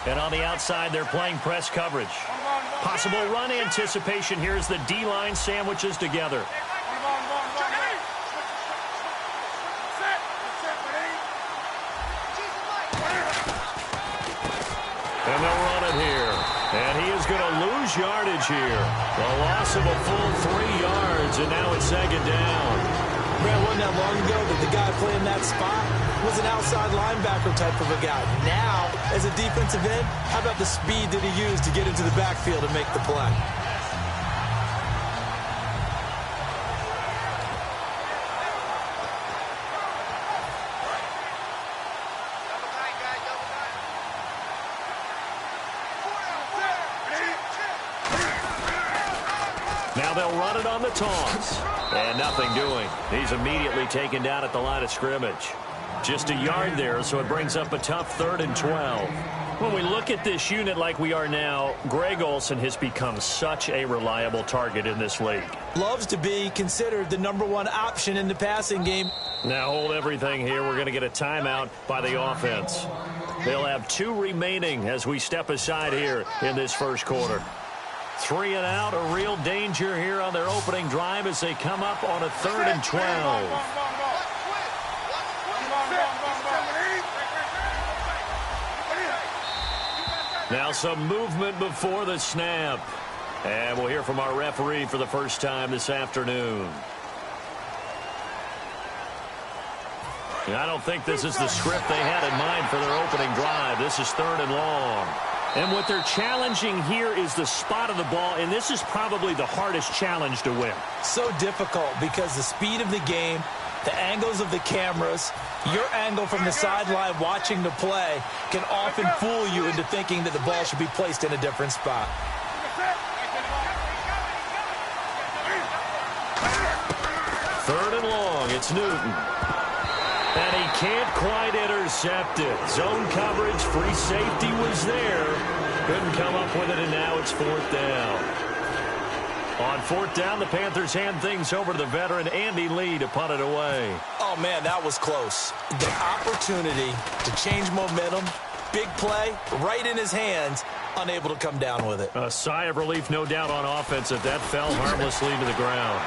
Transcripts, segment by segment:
And on the outside, they're playing press coverage. Possible run anticipation here as the D-line sandwiches together. And they'll run it here. And he is going to lose yardage here. A loss of a full 3 yards, and now it's second down. Man, wasn't that long ago that the guy playing that spot was an outside linebacker type of a guy. Now, as a defensive end, how about the speed that he used to get into the backfield and make the play? Now they'll run it on the taunts. And nothing doing. He's immediately taken down at the line of scrimmage. Just a yard there, so it brings up a tough 3rd and 12. When we look at this unit like we are now, Greg Olsen has become such a reliable target in this league. Loves to be considered the #1 option in the passing game. Now hold everything here. We're going to get a timeout by the offense. They'll have 2 remaining as we step aside here in this first quarter. 3 and out, a real danger here on their opening drive as they come up on a 3rd and 12. Now some movement before the snap. And we'll hear from our referee for the first time this afternoon. I don't think this is the script they had in mind for their opening drive. This is 3rd and long. And what they're challenging here is the spot of the ball, and this is probably the hardest challenge to win. So difficult because the speed of the game, the angles of the cameras, your angle from the sideline watching the play can often fool you into thinking that the ball should be placed in a different spot. 3rd and long, it's Newton. And he can't quite intercept it. Zone coverage, free safety was there. Couldn't come up with it, and now it's 4th down. On 4th down, the Panthers hand things over to the veteran Andy Lee to punt it away. Oh, man, that was close. The opportunity to change momentum, big play, right in his hands, unable to come down with it. A sigh of relief, no doubt, on offense if that fell harmlessly to the ground.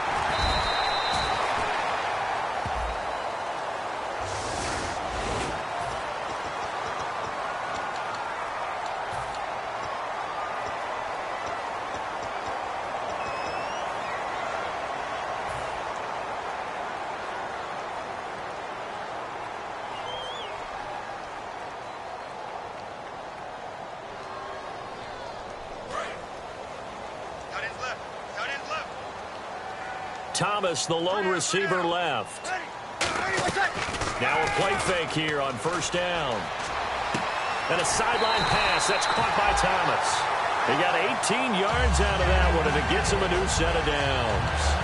Thomas, the lone receiver, left. Now a play fake here on 1st down. And a sideline pass. That's caught by Thomas. He got 18 yards out of that one, and it gets him a new set of downs.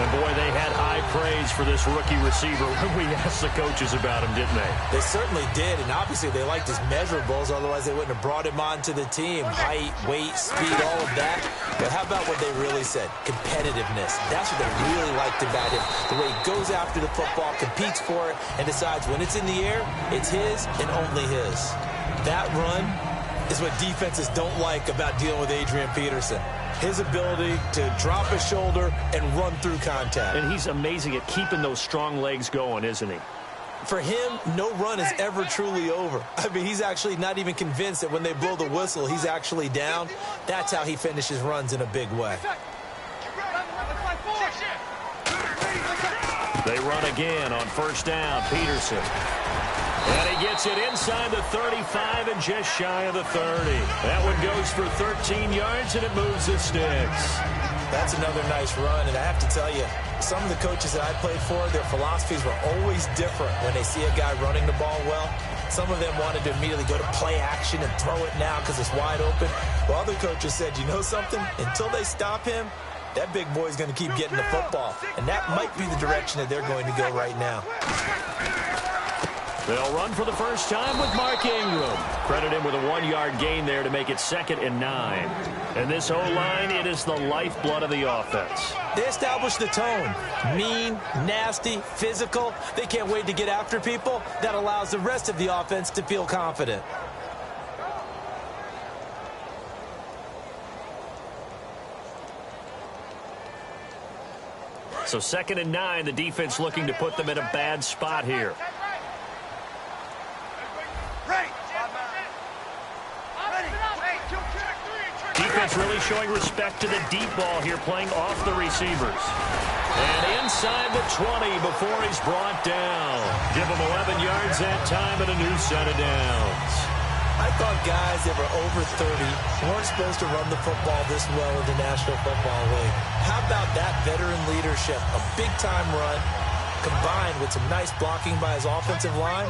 And, boy, they had high praise for this rookie receiver when we asked the coaches about him, didn't they? They certainly did, and obviously they liked his measurables. Otherwise, they wouldn't have brought him onto the team. Height, weight, speed, all of that. But how about what they really said? Competitiveness. That's what they really liked about him. The way he goes after the football, competes for it, and decides when it's in the air, it's his and only his. That run is what defenses don't like about dealing with Adrian Peterson. His ability to drop his shoulder and run through contact. And he's amazing at keeping those strong legs going, isn't he? For him, no run is ever truly over. I mean, he's actually not even convinced that when they blow the whistle, he's actually down. That's how he finishes runs in a big way. They run again on 1st down. Peterson. And he gets it inside the 35 and just shy of the 30. That one goes for 13 yards, and it moves the sticks. That's another nice run, and I have to tell you, some of the coaches that I played for, their philosophies were always different when they see a guy running the ball well. Some of them wanted to immediately go to play action and throw it now because it's wide open. While other coaches said, you know something? Until they stop him, that big boy's going to keep getting the football. And that might be the direction that they're going to go right now. They'll run for the first time with Mark Ingram. Credit him with a 1-yard gain there to make it 2nd and 9. And this O-line, it is the lifeblood of the offense. They establish the tone. Mean, nasty, physical. They can't wait to get after people. That allows the rest of the offense to feel confident. So 2nd and 9, the defense looking to put them in a bad spot here. Defense really showing respect to the deep ball here, playing off the receivers. And inside the 20 before he's brought down. Give him 11 yards that time and a new set of downs. I thought guys that were over 30 weren't supposed to run the football this well in the National Football League. How about that veteran leadership? A big-time run combined with some nice blocking by his offensive line,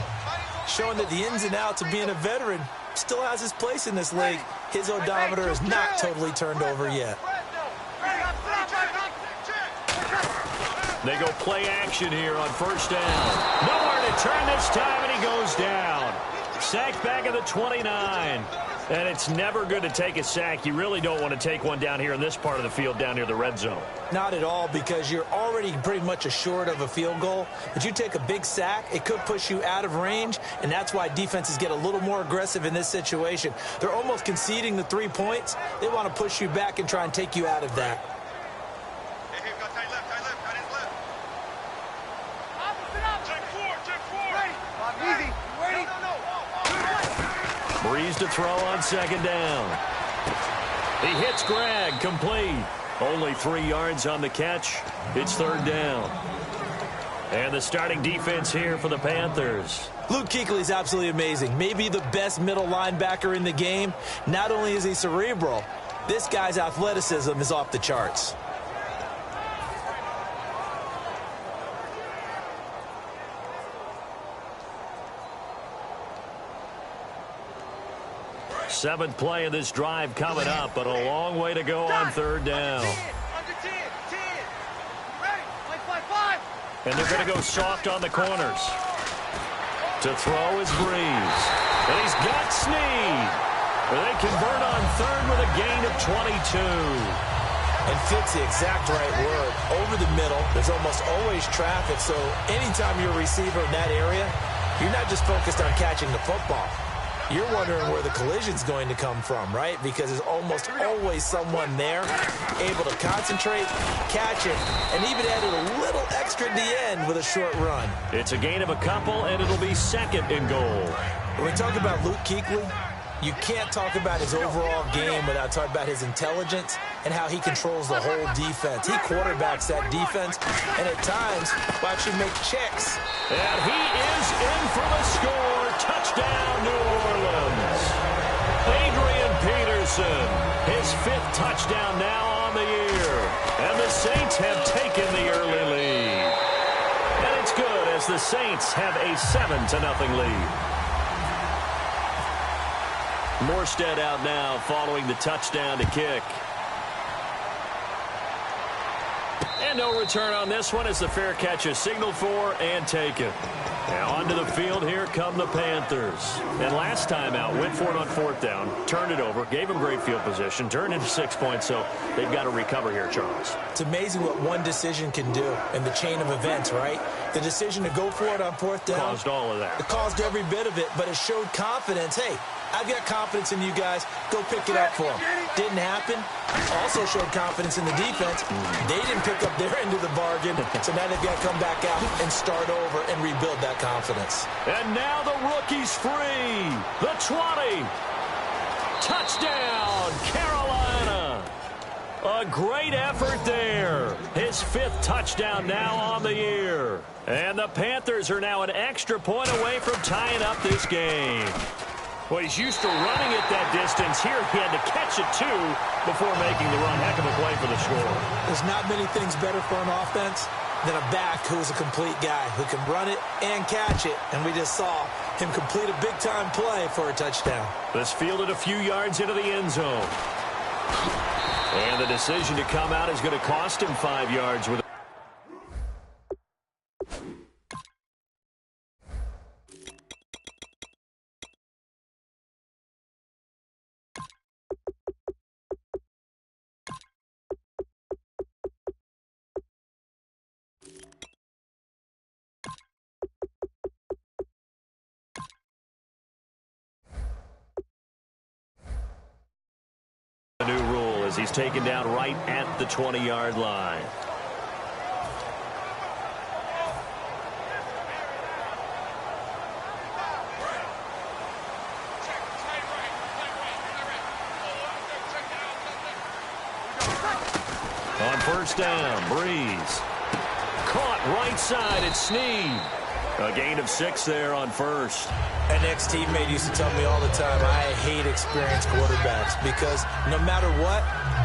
showing that the ins and outs of being a veteran still has his place in this league. His odometer is not totally turned over yet. They go play action here on 1st down. Nowhere to turn this time, and he goes down. Sacked back at the 29. And it's never good to take a sack. You really don't want to take one down here in this part of the field, down near the red zone. Not at all, because you're already pretty much assured of a field goal. But you take a big sack, it could push you out of range, and that's why defenses get a little more aggressive in this situation. They're almost conceding the 3 points. They want to push you back and try and take you out of that. Breeze to throw on 2nd down. He hits Greg, complete. Only 3 yards on the catch. It's 3rd down. And the starting defense here for the Panthers. Luke Kuechly's absolutely amazing. Maybe the best middle linebacker in the game. Not only is he cerebral, this guy's athleticism is off the charts. Seventh play of this drive coming up, but a long way to go on 3rd down. And they're going to go soft on the corners. To throw is Breeze. And he's got Snead. They convert on 3rd with a gain of 22. And fits the exact right word. Over the middle, there's almost always traffic, so anytime you're a receiver in that area, you're not just focused on catching the football. You're wondering where the collision's going to come from, right? Because there's almost always someone there able to concentrate, catch it, and even added a little extra at the end with a short run. It's a gain of a couple, and it'll be 2nd and goal. When we talk about Luke Kuechly, you can't talk about his overall game without talking about his intelligence and how he controls the whole defense. He quarterbacks that defense, and at times, watch him make checks. And he is in for the score. Touchdown, New Orleans. Adrian Peterson, his 5th touchdown now on the year. And the Saints have taken the early lead. And it's good as the Saints have a 7-0 lead. Morstead out now following the touchdown to kick. And no return on this one as the fair catch is signaled for and taken. Now onto the field, here come the Panthers. And last time out, went for it on 4th down, turned it over, gave them great field position, turned into 6 points, so they've got to recover here, Charles. It's amazing what one decision can do in the chain of events, right? The decision to go for it on 4th down. Caused all of that. It caused every bit of it, but it showed confidence. Hey, I've got confidence in you guys. Go pick it up for them. Didn't happen. Also showed confidence in the defense. They didn't pick up their end of the bargain, so now they've got to come back out and start over and rebuild that confidence. And now the rookie's free. The 20. Touchdown, Carolina. A great effort there. His 5th touchdown now on the year. And the Panthers are now an extra point away from tying up this game. Well, he's used to running it that distance. Here he had to catch it, too, before making the run. Heck of a play for the score. There's not many things better for an offense than a back who's a complete guy who can run it and catch it. And we just saw him complete a big-time play for a touchdown. This fielded a few yards into the end zone. And the decision to come out is going to cost him 5 yards with the new rule as he's taken down right at the 20-yard line. On first down, Breeze. Caught right side, it's Snead. A gain of 6 there on first. An ex-teammate used to tell me all the time, I hate experienced quarterbacks because no matter what,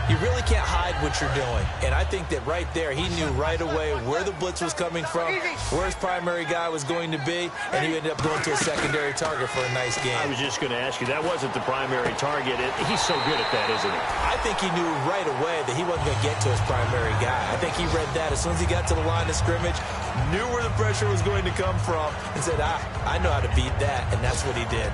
you really can't hide what you're doing. And I think that right there, he knew right away where the blitz was coming from, where his primary guy was going to be, and he ended up going to a secondary target for a nice game. I was just going to ask you, that wasn't the primary target. He's so good at that, isn't he? I think he knew right away that he wasn't going to get to his primary guy. I think he read that as soon as he got to the line of scrimmage, knew where the pressure was going to come from, and said, I know how to beat that, and that's what he did.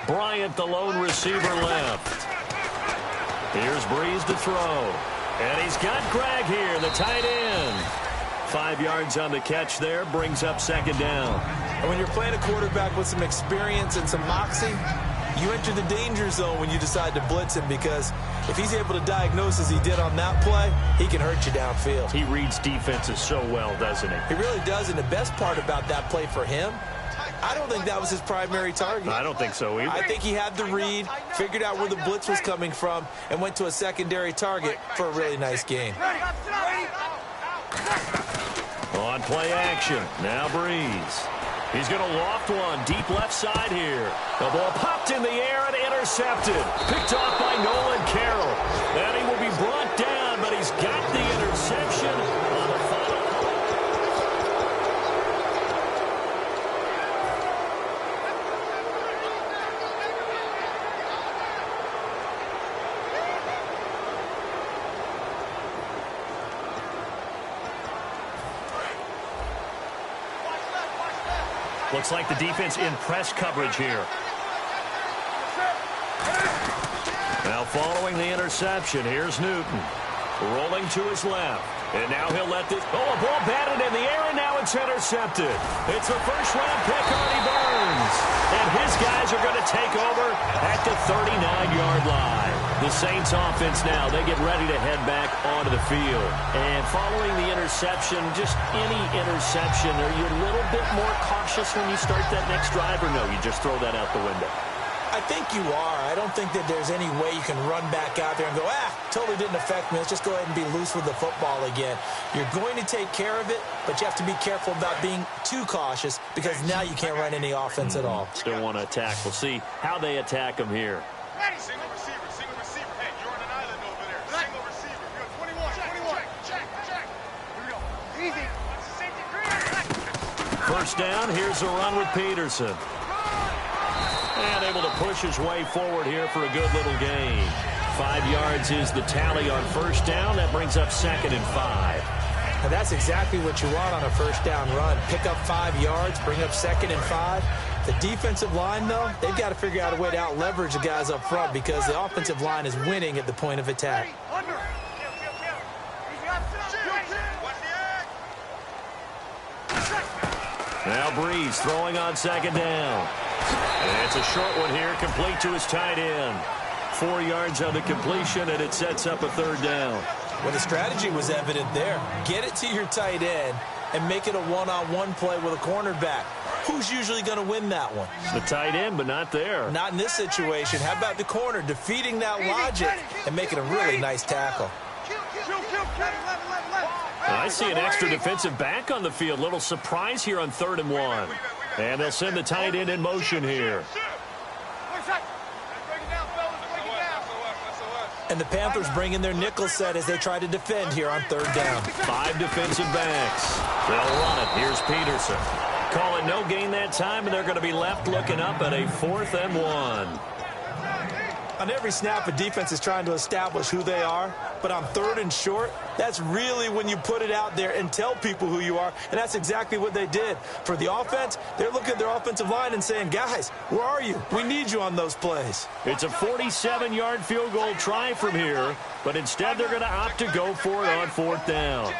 Bryant, the lone receiver, left. Here's Breeze to throw. And he's got Gregg here, the tight end. 5 yards on the catch there, brings up second down. And when you're playing a quarterback with some experience and some moxie, you enter the danger zone when you decide to blitz him, because if he's able to diagnose as he did on that play, he can hurt you downfield. He reads defenses so well, doesn't he? He really does, and the best part about that play for him, I don't think that was his primary target. I don't think so either. I think he had the read, figured out where the blitz was coming from, and went to a secondary target for a really nice gain. On play action, now Breeze. He's going to loft one deep left side here. The ball popped in the air and intercepted. Picked off by Nolan Carroll. And he will be brought down, but he's got the interception on the final. Looks like the defense in press coverage here. Now following the interception, here's Newton. Rolling to his left. And now he'll let this... Oh, a ball batted in the air, and now it's intercepted. It's a first-round pick, Artie Burns. And his guys are going to take over at the 39-yard line. The Saints offense now, they get ready to head back onto the field. And following the interception, just any interception, are you a little bit more cautious when you start that next drive, or no, you just throw that out the window? I think you are. I don't think that there's any way you can run back out there and go, totally didn't affect me. Let's just go ahead and be loose with the football again. You're going to take care of it, but you have to be careful about being too cautious, because now you can't run any offense at all. Still want to attack. We'll see how they attack him here. Single receiver, single receiver. Hey, you're on an island over there. Single receiver. You're 21. Check. Here we go. Easy. First down, here's a run with Peterson. And able to push his way forward here for a good little gain. 5 yards is the tally on first down. That brings up 2nd and 5. And that's exactly what you want on a first down run. Pick up 5 yards, bring up 2nd and 5. The defensive line, though, they've got to figure out a way to out-leverage the guys up front, because the offensive line is winning at the point of attack. Now Breeze throwing on 2nd down. And it's a short one here, complete to his tight end. 4 yards on the completion, and it sets up a 3rd down. Well, the strategy was evident there. Get it to your tight end and make it a one-on-one play with a cornerback. Who's usually going to win that one? The tight end, but not there. Not in this situation. How about the corner defeating that logic and making a really nice tackle? I see an extra defensive back on the field. Little surprise here on 3rd and 1. And they'll send the tight end in motion here. And the Panthers bring in their nickel set as they try to defend here on 3rd down. 5 defensive backs. They'll run it. Here's Peterson. Call it no gain that time, and they're going to be left looking up at a 4th and 1. On every snap, a defense is trying to establish who they are, but on 3rd and short, that's really when you put it out there and tell people who you are, and that's exactly what they did. For the offense, they're looking at their offensive line and saying, guys, where are you? We need you on those plays. It's a 47-yard field goal try from here, but instead they're going to opt to go for it on 4th down.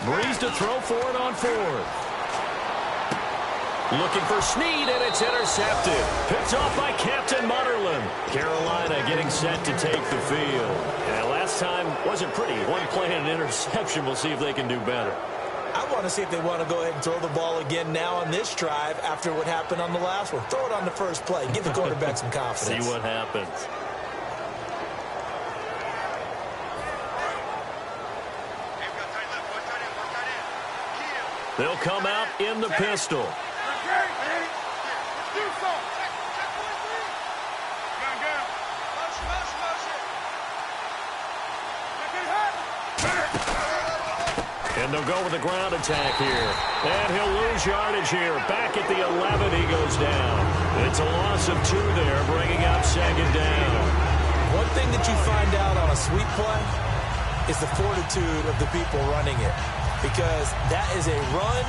Breeze to throw for it on fourth. Looking for Snead, and it's intercepted. Picked off by Captain Mutterland. Carolina getting set to take the field. Yeah, last time wasn't pretty. One play and an interception. We'll see if they can do better. I want to see if they want to go ahead and throw the ball again now on this drive after what happened on the last one. Throw it on the first play. Give the quarterback some confidence. See what happens. They'll come out in the pistol. And they'll go with a ground attack here. And he'll lose yardage here. Back at the 11, he goes down. It's a loss of 2 there, bringing up second down. One thing that you find out on a sweep play is the fortitude of the people running it. Because that is a run,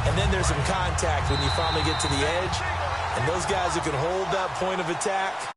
and then there's some contact when you finally get to the edge. And those guys who can hold that point of attack,